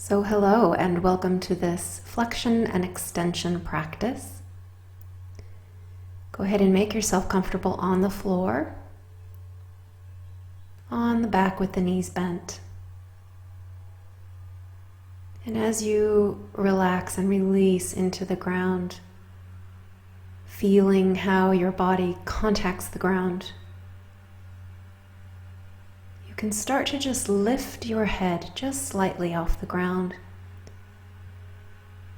So hello and welcome to this flexion and extension practice. Go ahead and make yourself comfortable on the floor, on the back with the knees bent. And as you relax and release into the ground, feeling how your body contacts the ground, you can start to just lift your head just slightly off the ground,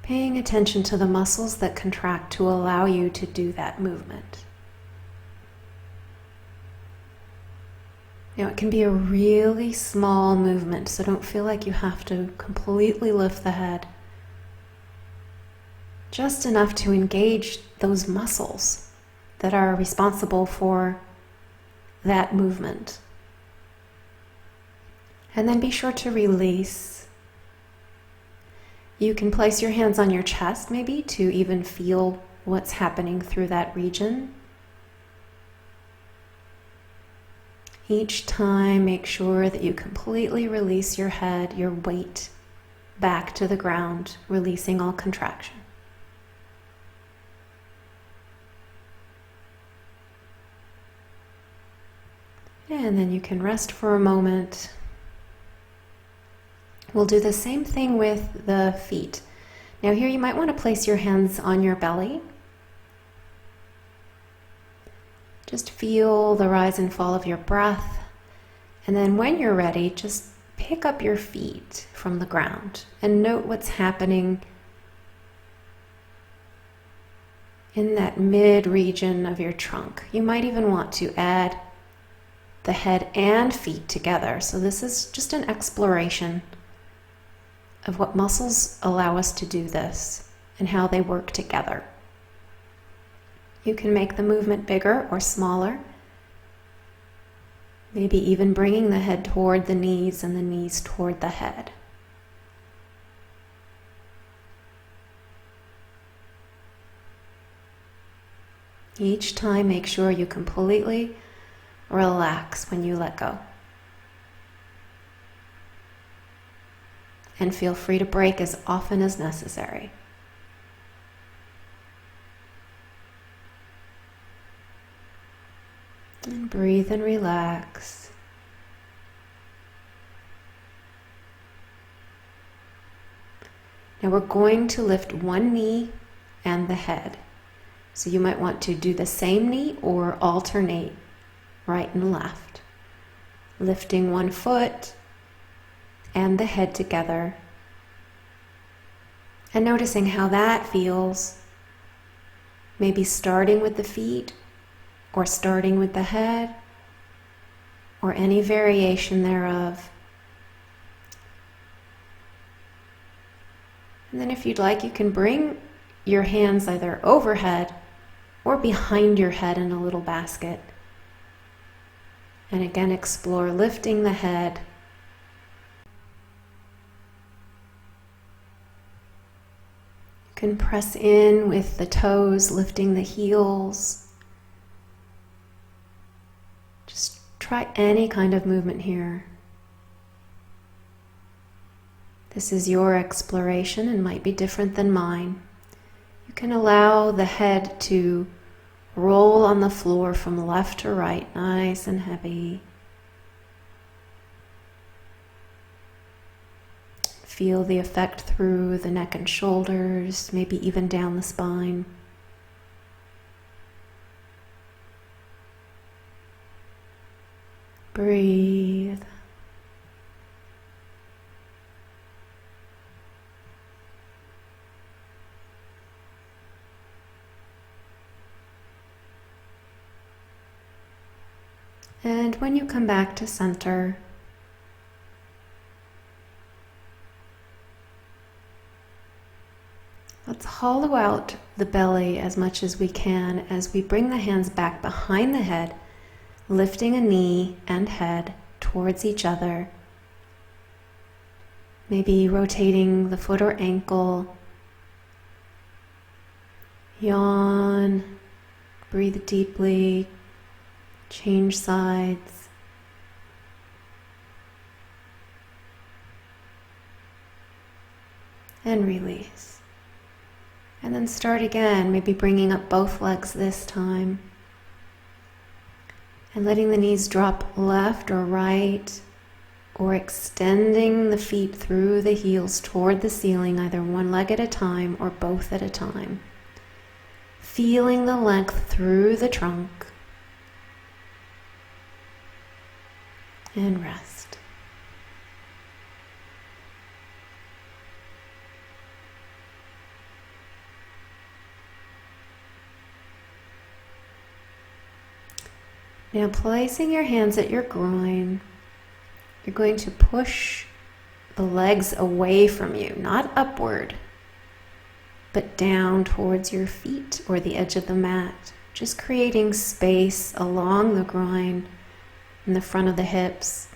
paying attention to the muscles that contract to allow you to do that movement. Now it can be a really small movement, so don't feel like you have to completely lift the head. Just enough to engage those muscles that are responsible for that movement. And then be sure to release. You can place your hands on your chest maybe to even feel what's happening through that region. Each time, make sure that you completely release your head, your weight back to the ground, releasing all contraction. And then you can rest for a moment. We'll do the same thing with the feet. Now here you might want to place your hands on your belly. Just feel the rise and fall of your breath. And then when you're ready, just pick up your feet from the ground and note what's happening in that mid region of your trunk. You might even want to add the head and feet together. So this is just an exploration of what muscles allow us to do this and how they work together. You can make the movement bigger or smaller, maybe even bringing the head toward the knees and the knees toward the head. Each time, make sure you completely relax when you let go. And feel free to break as often as necessary. And breathe and relax. Now we're going to lift one knee and the head. So you might want to do the same knee or alternate right and left. Lifting one foot and the head together, and noticing how that feels, maybe starting with the feet or starting with the head or any variation thereof. And then if you'd like, you can bring your hands either overhead or behind your head in a little basket, and again explore lifting the head. You can press in with the toes, lifting the heels. Just try any kind of movement here. This is your exploration and might be different than mine. You can allow the head to roll on the floor from left to right, nice and heavy. Feel the effect through the neck and shoulders, maybe even down the spine. Breathe. And when you come back to center, let's hollow out the belly as much as we can as we bring the hands back behind the head, lifting a knee and head towards each other. Maybe rotating the foot or ankle. Yawn, breathe deeply, change sides. and release. And then start again, maybe bringing up both legs this time. And letting the knees drop left or right, or extending the feet through the heels toward the ceiling, either one leg at a time or both at a time. Feeling the length through the trunk. And rest. Now placing your hands at your groin, you're going to push the legs away from you, not upward, but down towards your feet or the edge of the mat, just creating space along the groin, in the front of the hips,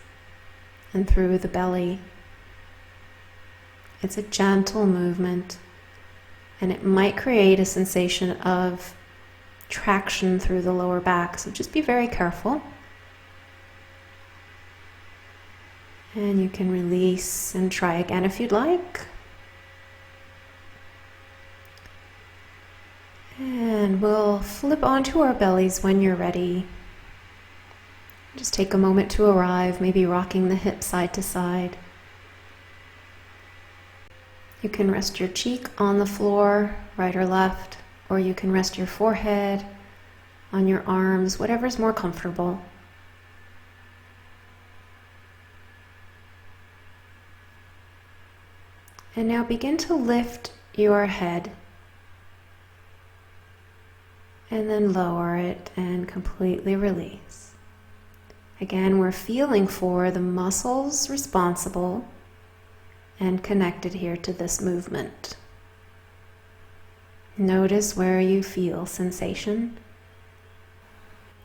and through the belly. It's a gentle movement, and it might create a sensation of traction through the lower back, so just be very careful. And you can release and try again if you'd like. And we'll flip onto our bellies when you're ready. Just take a moment to arrive, maybe rocking the hips side to side. You can rest your cheek on the floor, right or left, or you can rest your forehead on your arms, whatever's more comfortable. And now begin to lift your head and then lower it and completely release. Again, we're feeling for the muscles responsible and connected here to this movement. Notice where you feel sensation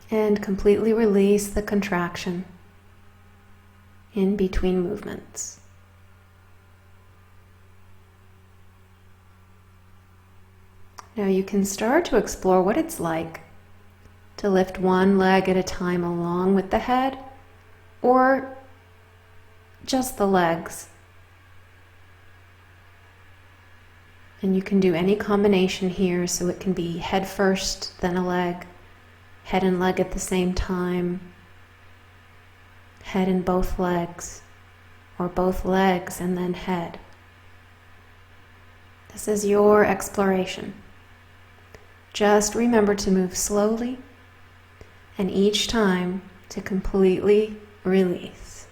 and completely release the contraction in between movements. Now you can start to explore what it's like to lift one leg at a time along with the head, or just the legs. And you can do any combination here, so it can be head first, then a leg, head and leg at the same time, head and both legs, or both legs and then head. This is your exploration. Just remember to move slowly, and each time to completely release.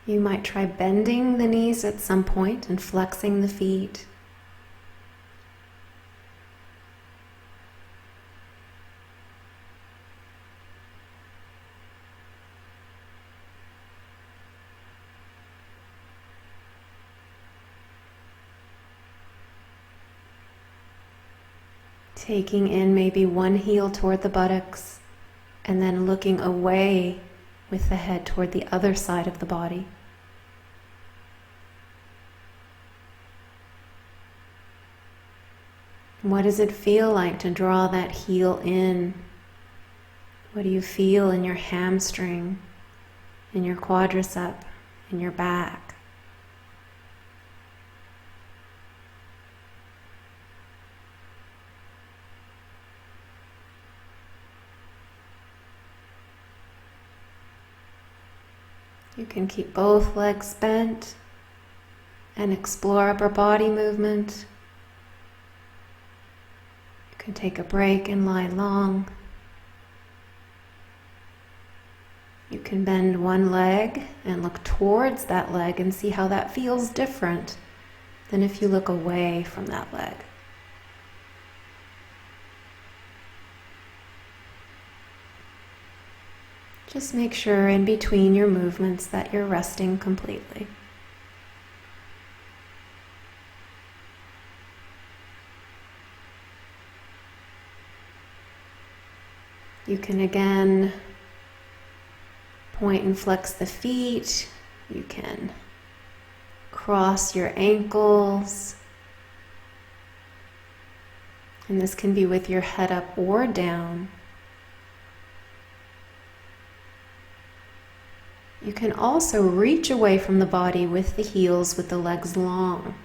You might try bending the knees at some point and flexing the feet. Taking in maybe one heel toward the buttocks and then looking away with the head toward the other side of the body. What does it feel like to draw that heel in? What do you feel in your hamstring, in your quadricep, in your back? You can keep both legs bent and explore upper body movement. You can take a break and lie long. You can bend one leg and look towards that leg and see how that feels different than if you look away from that leg. Just make sure in between your movements that you're resting completely. You can again point and flex the feet. You can cross your ankles. And this can be with your head up or down. You can also reach away from the body with the heels, with the legs long.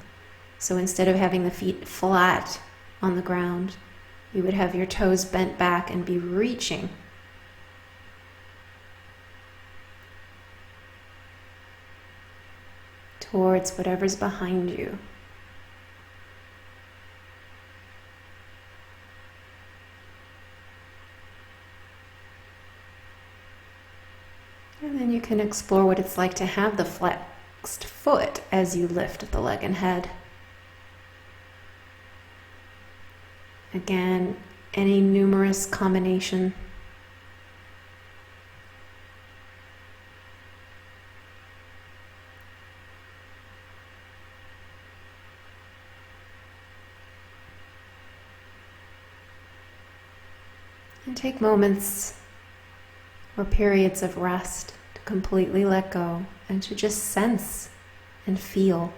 So instead of having the feet flat on the ground, you would have your toes bent back and be reaching. Towards whatever's behind you. And then you can explore what it's like to have the flexed foot as you lift the leg and head. Again, any numerous combination. And take moments or periods of rest to completely let go and to just sense and feel.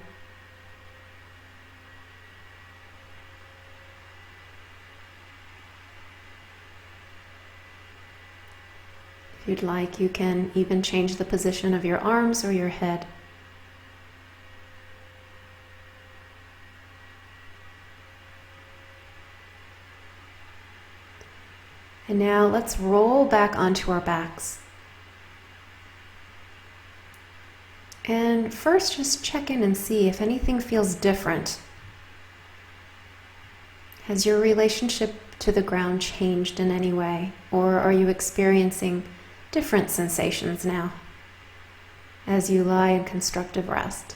If you'd like, you can even change the position of your arms or your head. And now let's roll back onto our backs. And first just check in and see if anything feels different. Has your relationship to the ground changed in any way? Or are you experiencing different sensations now as you lie in constructive rest?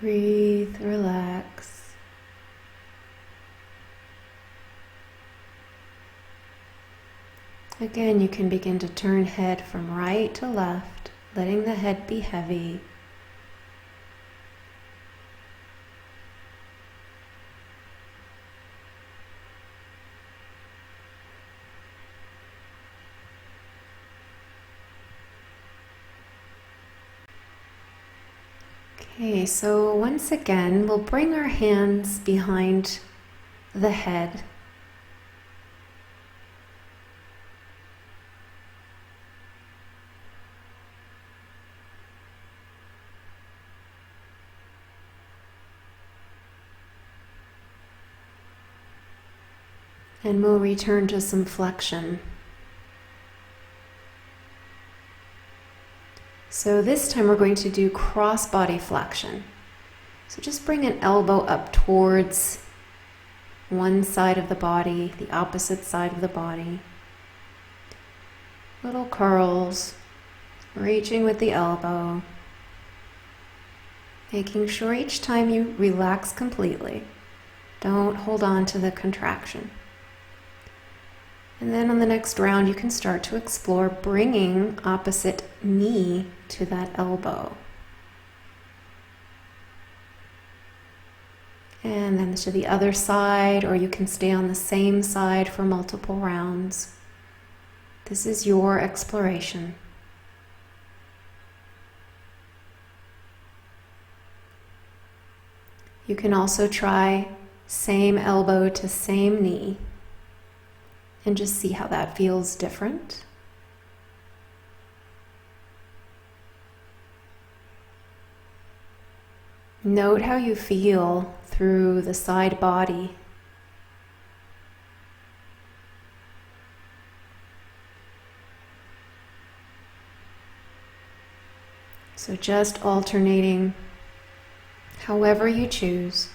Breathe, relax. Again, you can begin to turn head from right to left, letting the head be heavy. Okay, so once again, we'll bring our hands behind the head. And we'll return to some flexion. So this time we're going to do cross-body flexion. So just bring an elbow up towards one side of the body, the opposite side of the body. Little curls, reaching with the elbow. Making sure each time you relax completely. Don't hold on to the contraction. And then on the next round, you can start to explore bringing opposite knee to that elbow. And then to the other side, or you can stay on the same side for multiple rounds. This is your exploration. You can also try same elbow to same knee. And just see how that feels different. Note how you feel through the side body. So just alternating however you choose.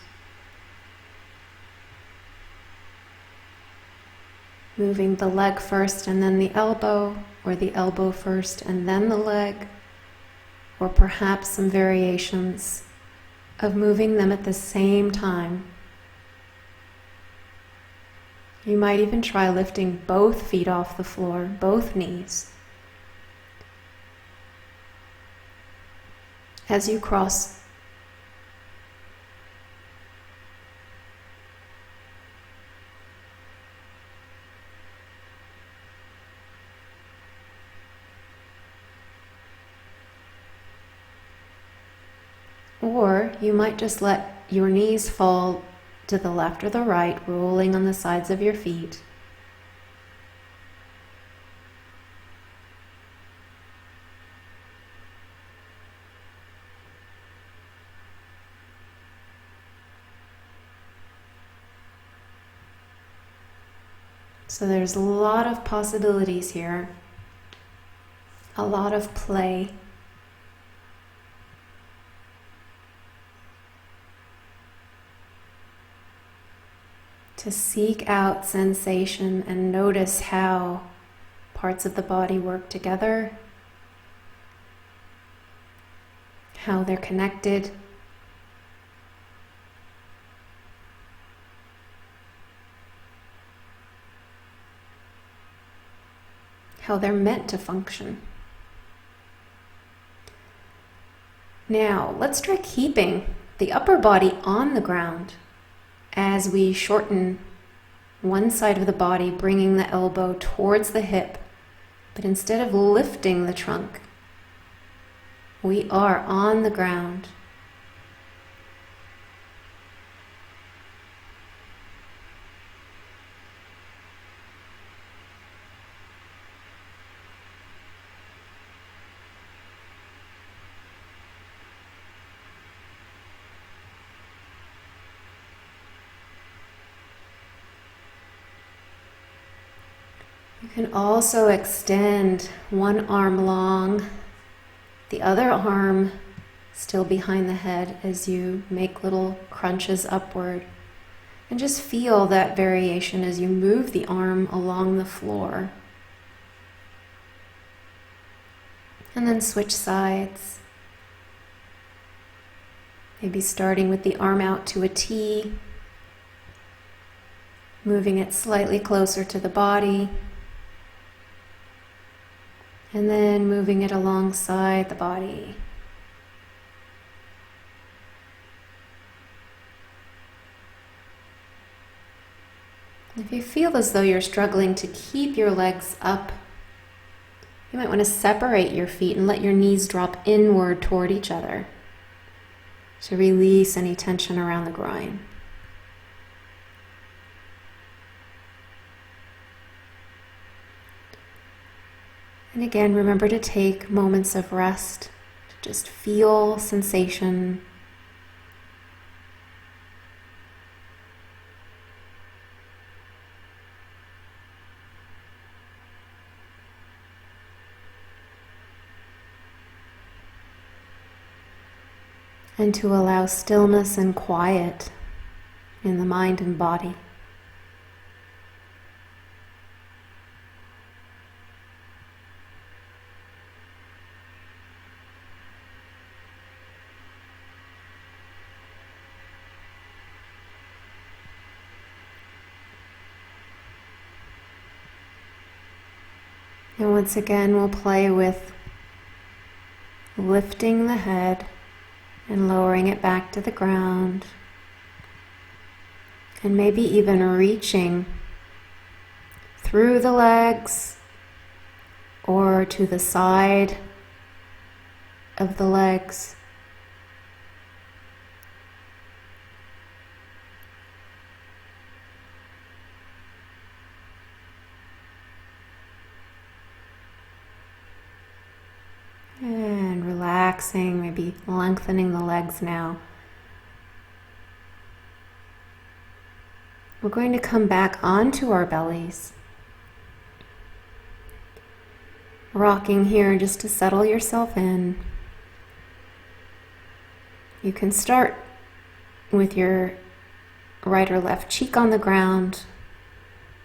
Moving the leg first and then the elbow, or the elbow first and then the leg, or perhaps some variations of moving them at the same time. You might even try lifting both feet off the floor, both knees, as you cross. Or you might just let your knees fall to the left or the right, rolling on the sides of your feet. So there's a lot of possibilities here, a lot of play. To seek out sensation and notice how parts of the body work together, how they're connected, how they're meant to function. Now, let's try keeping the upper body on the ground as we shorten one side of the body, bringing the elbow towards the hip. But instead of lifting the trunk, we are on the ground. You can also extend one arm long, the other arm still behind the head as you make little crunches upward. And just feel that variation as you move the arm along the floor. And then switch sides. Maybe starting with the arm out to a T, moving it slightly closer to the body, and then moving it alongside the body. If you feel as though you're struggling to keep your legs up, you might want to separate your feet and let your knees drop inward toward each other to release any tension around the groin. And again, remember to take moments of rest, to just feel sensation. And to allow stillness and quiet in the mind and body. And once again, we'll play with lifting the head and lowering it back to the ground. And maybe even reaching through the legs or to the side of the legs. And relaxing, maybe lengthening the legs now. We're going to come back onto our bellies. Rocking here just to settle yourself in. You can start with your right or left cheek on the ground,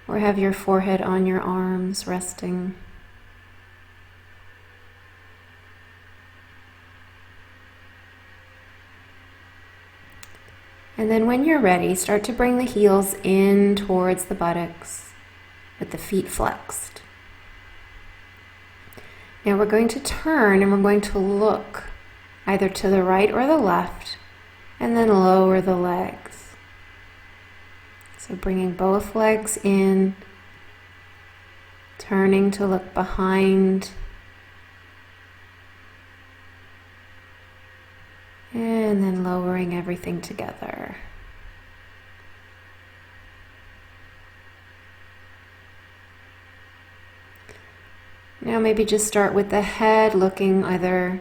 or have your forehead on your arms resting. And then when you're ready, start to bring the heels in towards the buttocks with the feet flexed. Now we're going to turn and we're going to look either to the right or the left and then lower the legs. So bringing both legs in, turning to look behind, and then lowering everything together. Now maybe just start with the head looking either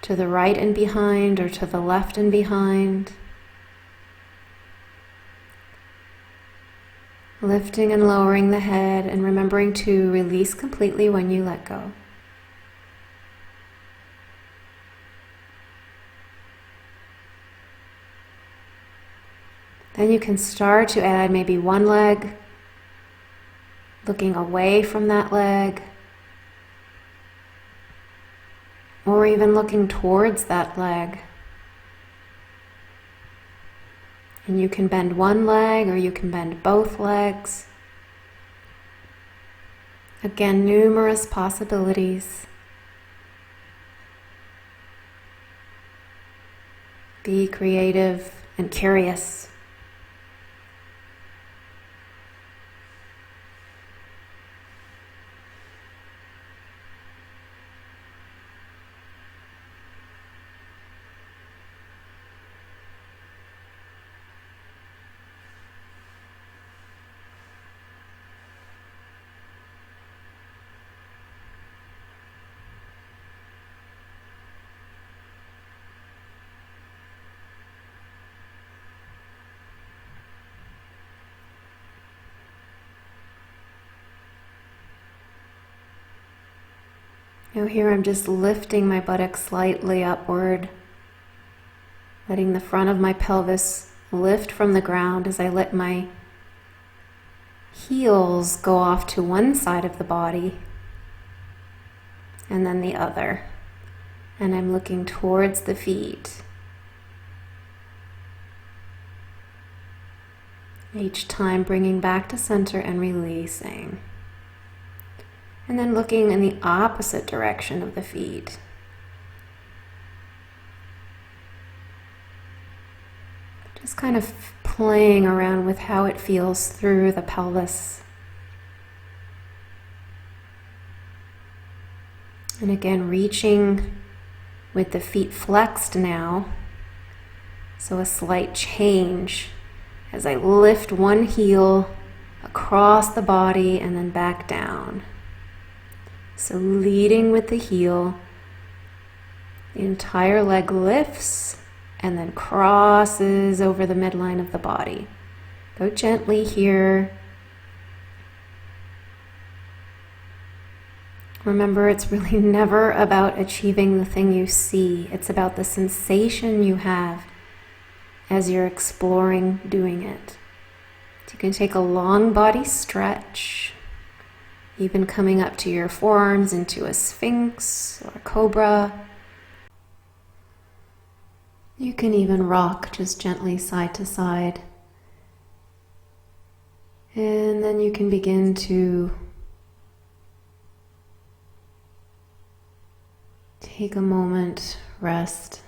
to the right and behind or to the left and behind. Lifting and lowering the head and remembering to release completely when you let go. Then you can start to add maybe one leg, looking away from that leg, or even looking towards that leg. And you can bend one leg or you can bend both legs. Again, numerous possibilities. Be creative and curious. Now here I'm just lifting my buttocks slightly upward, letting the front of my pelvis lift from the ground as I let my heels go off to one side of the body and then the other. And I'm looking towards the feet. Each time bringing back to center and releasing. And then looking in the opposite direction of the feet. Just kind of playing around with how it feels through the pelvis. And again, reaching with the feet flexed now. So a slight change as I lift one heel across the body and then back down. So leading with the heel, the entire leg lifts and then crosses over the midline of the body. Go gently here. Remember, it's really never about achieving the thing you see. It's about the sensation you have as you're exploring doing it. So you can take a long body stretch. Even coming up to your forearms into a sphinx or a cobra. You can even rock just gently side to side. And then you can begin to take a moment, rest.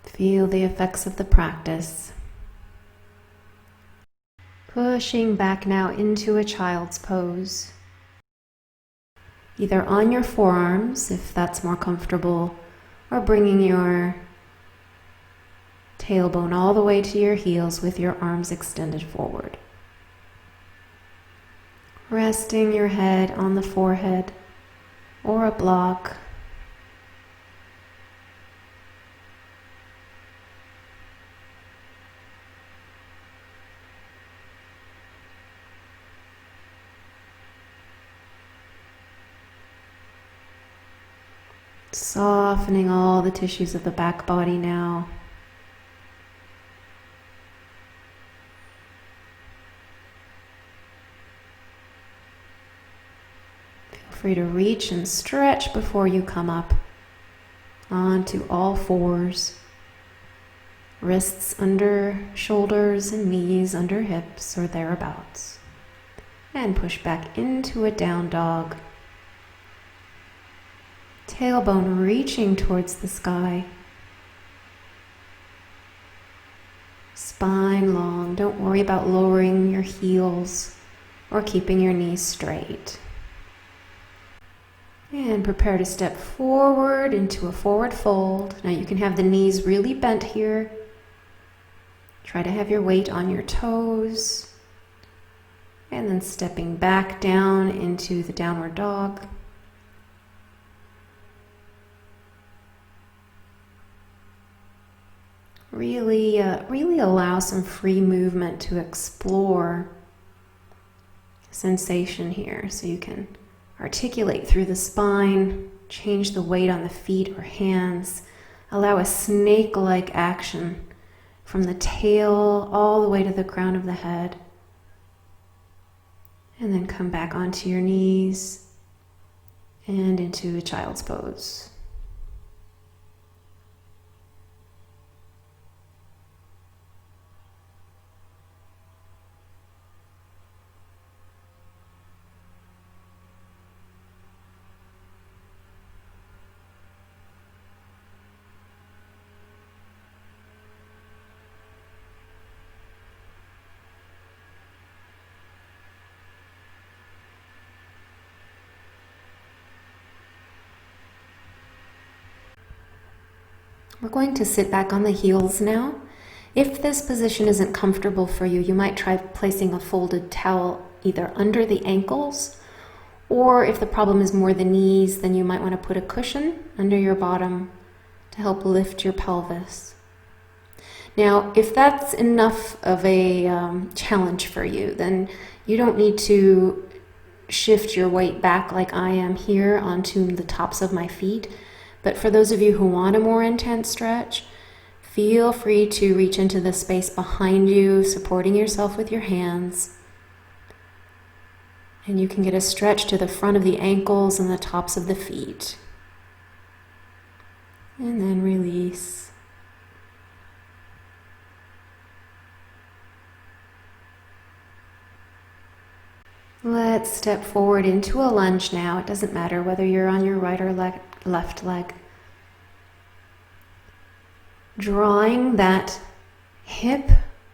Feel the effects of the practice. Pushing back now into a child's pose. Either on your forearms, if that's more comfortable, or bringing your tailbone all the way to your heels with your arms extended forward. Resting your head on the forehead or a block. Softening all the tissues of the back body now. Feel free to reach and stretch before you come up onto all fours. Wrists under shoulders and knees under hips or thereabouts. And push back into a down dog. Tailbone reaching towards the sky. Spine long. Don't worry about lowering your heels or keeping your knees straight. And prepare to step forward into a forward fold. Now you can have the knees really bent here. Try to have your weight on your toes. And then stepping back down into the downward dog. Really allow some free movement to explore sensation here. So you can articulate through the spine, change the weight on the feet or hands, allow a snake-like action from the tail all the way to the crown of the head. And then come back onto your knees and into a child's pose. We're going to sit back on the heels now. If this position isn't comfortable for you, you might try placing a folded towel either under the ankles, or if the problem is more the knees, then you might want to put a cushion under your bottom to help lift your pelvis. Now, if that's enough of a challenge for you, then you don't need to shift your weight back like I am here onto the tops of my feet. But for those of you who want a more intense stretch, feel free to reach into the space behind you, supporting yourself with your hands. And you can get a stretch to the front of the ankles and the tops of the feet. And then release. Let's step forward into a lunge now. It doesn't matter whether you're on your right or left leg. Drawing that hip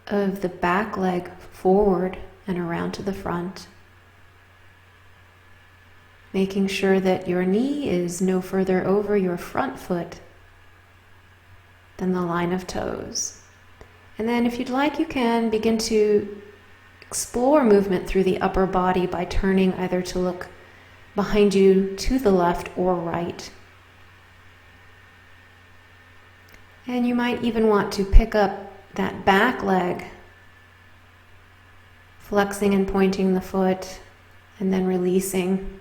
of the back leg forward and around to the front. Making sure that your knee is no further over your front foot than the line of toes. And then if you'd like, you can begin to explore movement through the upper body by turning either to look behind you to the left or right. And you might even want to pick up that back leg, flexing and pointing the foot, and then releasing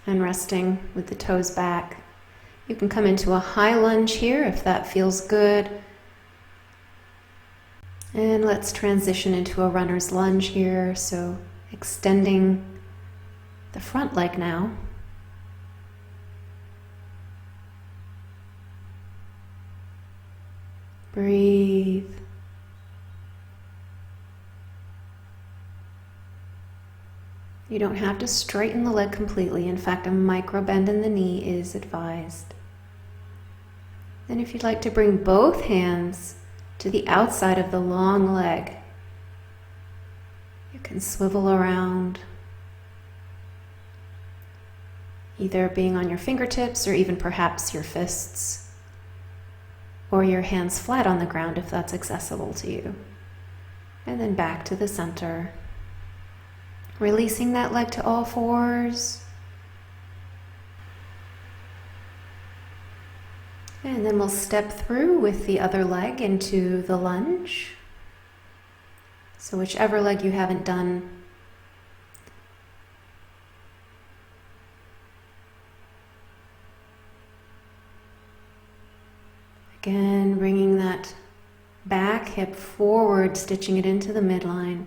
and resting with the toes back. You can come into a high lunge here if that feels good. And let's transition into a runner's lunge here. So extending the front leg now. Breathe. You don't have to straighten the leg completely. In fact, a micro bend in the knee is advised. Then if you'd like to bring both hands to the outside of the long leg, you can swivel around, either being on your fingertips or even perhaps your fists, or your hands flat on the ground if that's accessible to you. And then back to the center. Releasing that leg to all fours. And then we'll step through with the other leg into the lunge. So whichever leg you haven't done, Again, bringing that back hip forward, stitching it into the midline,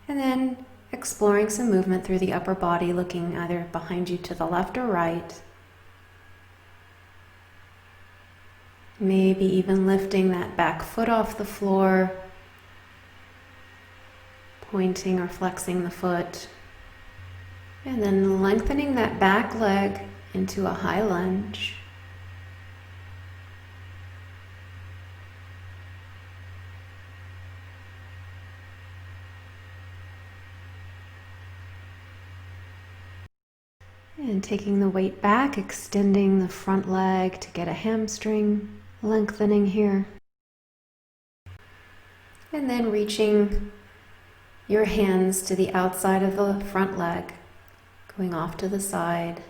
and then exploring some movement through the upper body, looking either behind you to the left or right. Maybe even lifting that back foot off the floor, pointing or flexing the foot, and then lengthening that back leg into a high lunge. And taking the weight back, extending the front leg to get a hamstring lengthening here. And then reaching your hands to the outside of the front leg, going off to the side,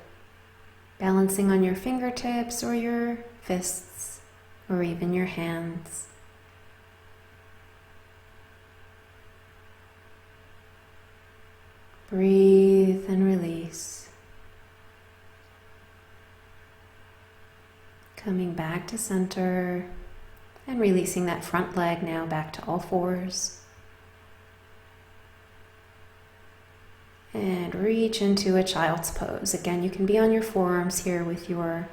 balancing on your fingertips or your fists or even your hands. Breathe and release. Coming back to center and releasing that front leg now back to all fours. And reach into a child's pose. Again, you can be on your forearms here with your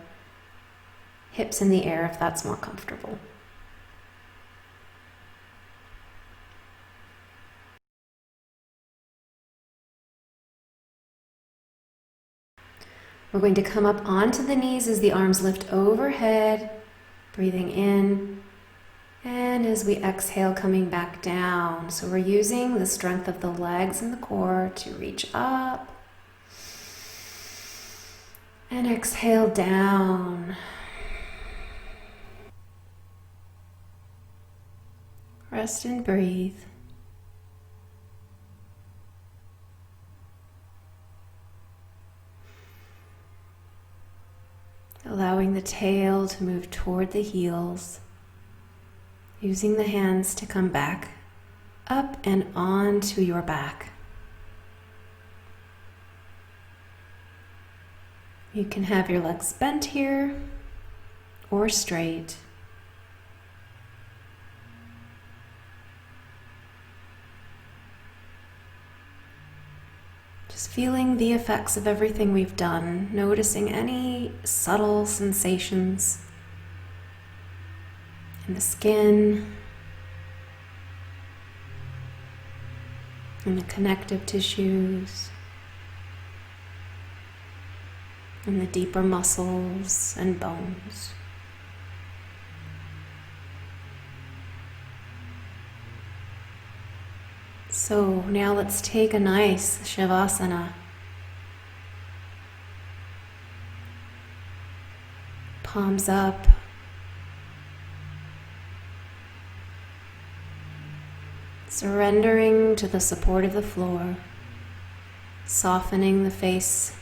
hips in the air if that's more comfortable. We're going to come up onto the knees as the arms lift overhead, breathing in, and as we exhale, coming back down. So we're using the strength of the legs and the core to reach up, and exhale down. Rest and breathe. Allowing the tail to move toward the heels, using the hands to come back up and onto your back. You can have your legs bent here or straight. Just feeling the effects of everything we've done, noticing any subtle sensations in the skin, in the connective tissues, in the deeper muscles and bones. So now let's take a nice Shavasana. Palms up. Surrendering to the support of the floor. Softening the face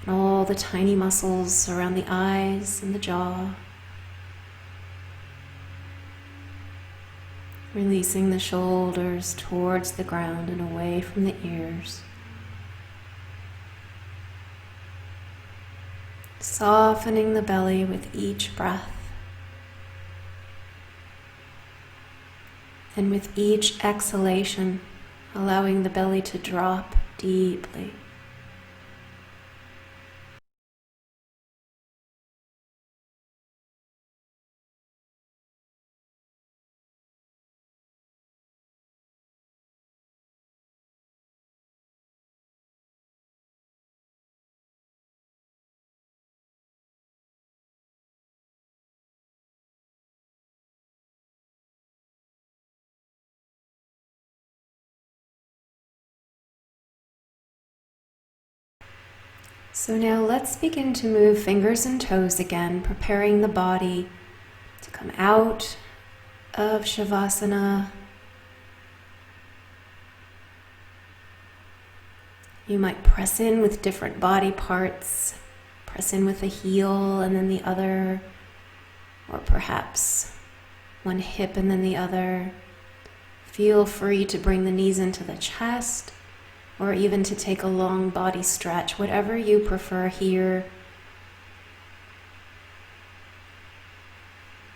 and all the tiny muscles around the eyes and the jaw. Releasing the shoulders towards the ground and away from the ears. Softening the belly with each breath. And with each exhalation, allowing the belly to drop deeply. So now let's begin to move fingers and toes again, preparing the body to come out of Shavasana. You might press in with different body parts, press in with a heel and then the other, or perhaps one hip and then the other. Feel free to bring the knees into the chest, or even to take a long body stretch, whatever you prefer here.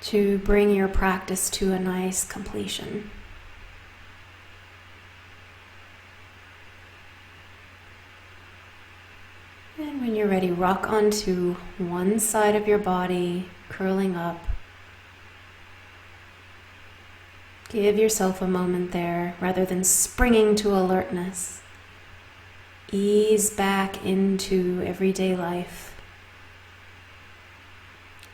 to bring your practice to a nice completion. And when you're ready, rock onto one side of your body, curling up. Give yourself a moment there rather than springing to alertness. Ease back into everyday life.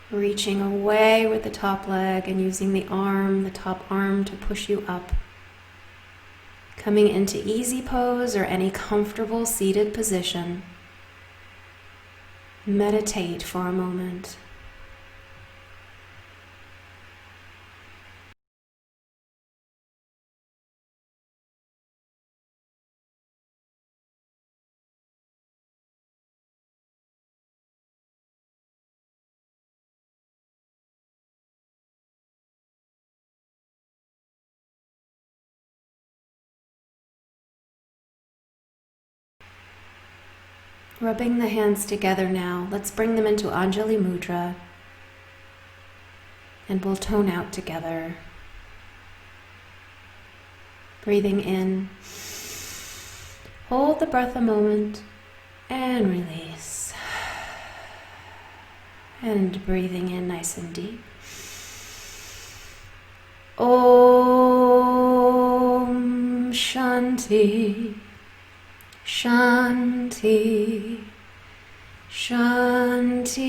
Reaching away with the top leg and using the top arm to push you up. Coming into easy pose or any comfortable seated position. Meditate for a moment. Rubbing the hands together now, let's bring them into Anjali Mudra, and we'll tone out together. Breathing in, hold the breath a moment, and release. And breathing in nice and deep. Om Shanti. Shanti, Shanti.